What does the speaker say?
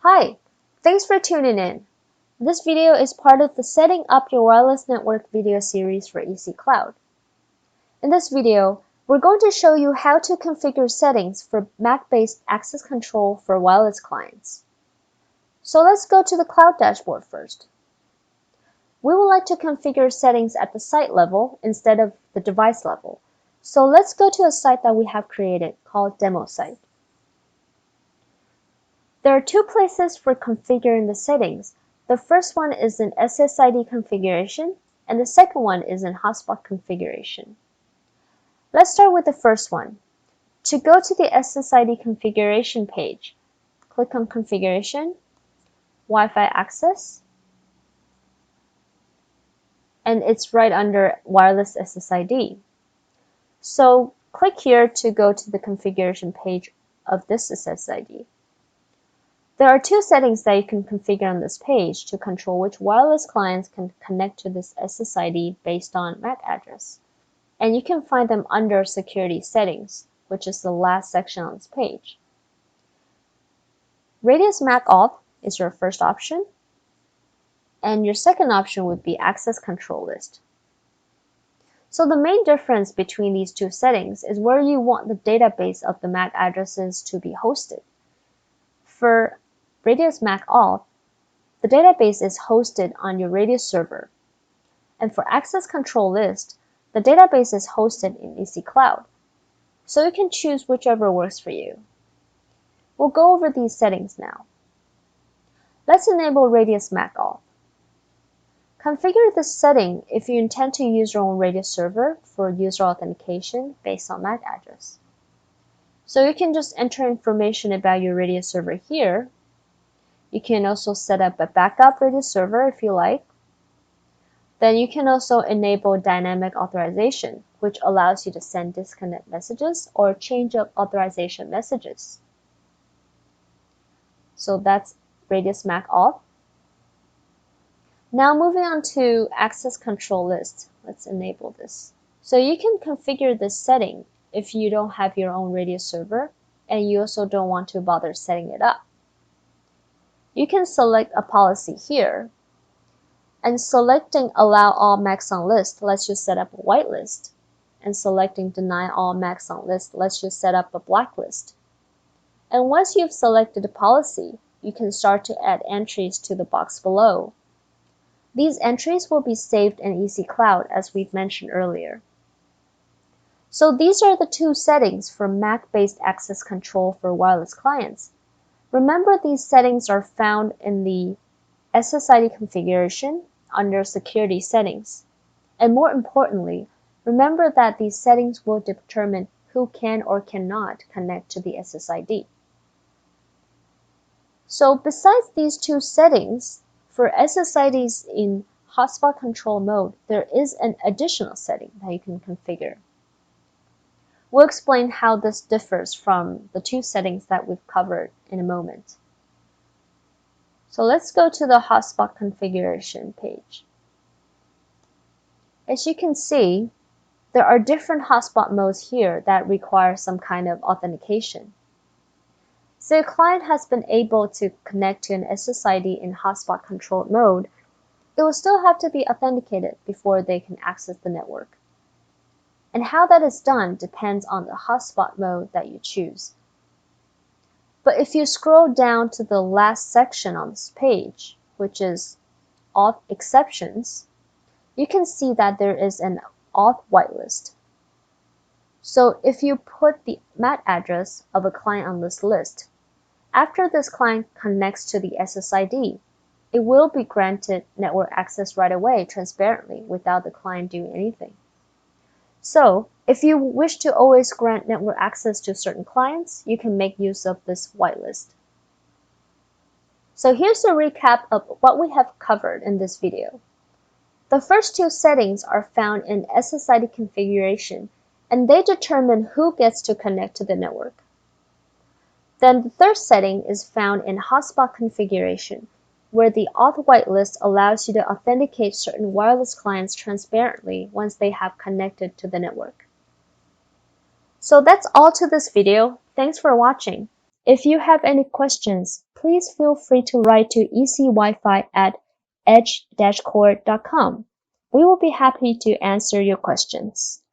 Hi, thanks for tuning in. This video is part of the Setting Up Your Wireless Network video series for ecCLOUD. In this video, we're going to show you how to configure settings for Mac-based access control for wireless clients. So let's go to the Cloud dashboard first. We would like to configure settings at the site level instead of the device level. So let's go to a site that we have created called Demo Site. There are two places for configuring the settings. The first one is in SSID configuration, and the second one is in hotspot configuration. Let's start with the first one. To go to the SSID configuration page, click on Configuration, Wi-Fi Access, and it's right under Wireless SSID. So click here to go to the configuration page of this SSID. There are two settings that you can configure on this page to control which wireless clients can connect to this SSID based on MAC address. And you can find them under Security Settings, which is the last section on this page. Radius MAC Auth is your first option, and your second option would be Access Control List. So the main difference between these two settings is where you want the database of the MAC addresses to be hosted. For Radius MAC Auth, the database is hosted on your Radius server. And for Access Control List, the database is hosted in ecCLOUD. So you can choose whichever works for you. We'll go over these settings now. Let's enable Radius MAC Auth. Configure this setting if you intend to use your own Radius server for user authentication based on MAC address. So you can just enter information about your Radius server here. You can also set up a backup Radius server if you like. Then you can also enable dynamic authorization, which allows you to send disconnect messages or change up authorization messages. So that's Radius MAC Auth. Now moving on to Access Control List. Let's enable this. So you can configure this setting if you don't have your own Radius server and you also don't want to bother setting it up. You can select a policy here, and selecting Allow All Macs on List lets you set up a whitelist, and selecting Deny All Macs on List lets you set up a blacklist. And once you've selected a policy, you can start to add entries to the box below. These entries will be saved in ecCLOUD as we've mentioned earlier. So these are the two settings for Mac-based access control for wireless clients. Remember, these settings are found in the SSID configuration under Security Settings. And more importantly, remember that these settings will determine who can or cannot connect to the SSID. So besides these two settings, for SSIDs in hotspot control mode, there is an additional setting that you can configure. We'll explain how this differs from the two settings that we've covered in a moment. So let's go to the hotspot configuration page. As you can see, there are different hotspot modes here that require some kind of authentication. So a client has been able to connect to an SSID in hotspot controlled mode, it will still have to be authenticated before they can access the network. And how that is done depends on the hotspot mode that you choose. But if you scroll down to the last section on this page, which is Auth Exceptions, you can see that there is an auth whitelist. So if you put the MAC address of a client on this list, after this client connects to the SSID, it will be granted network access right away, transparently, without the client doing anything. So if you wish to always grant network access to certain clients, you can make use of this whitelist. So here's a recap of what we have covered in this video. The first two settings are found in SSID configuration, and they determine who gets to connect to the network. Then the third setting is found in hotspot configuration, where the auth whitelist allows you to authenticate certain wireless clients transparently once they have connected to the network. So that's all to this video. Thanks for watching. If you have any questions, please feel free to write to ecwifi@edge-core.com. We will be happy to answer your questions.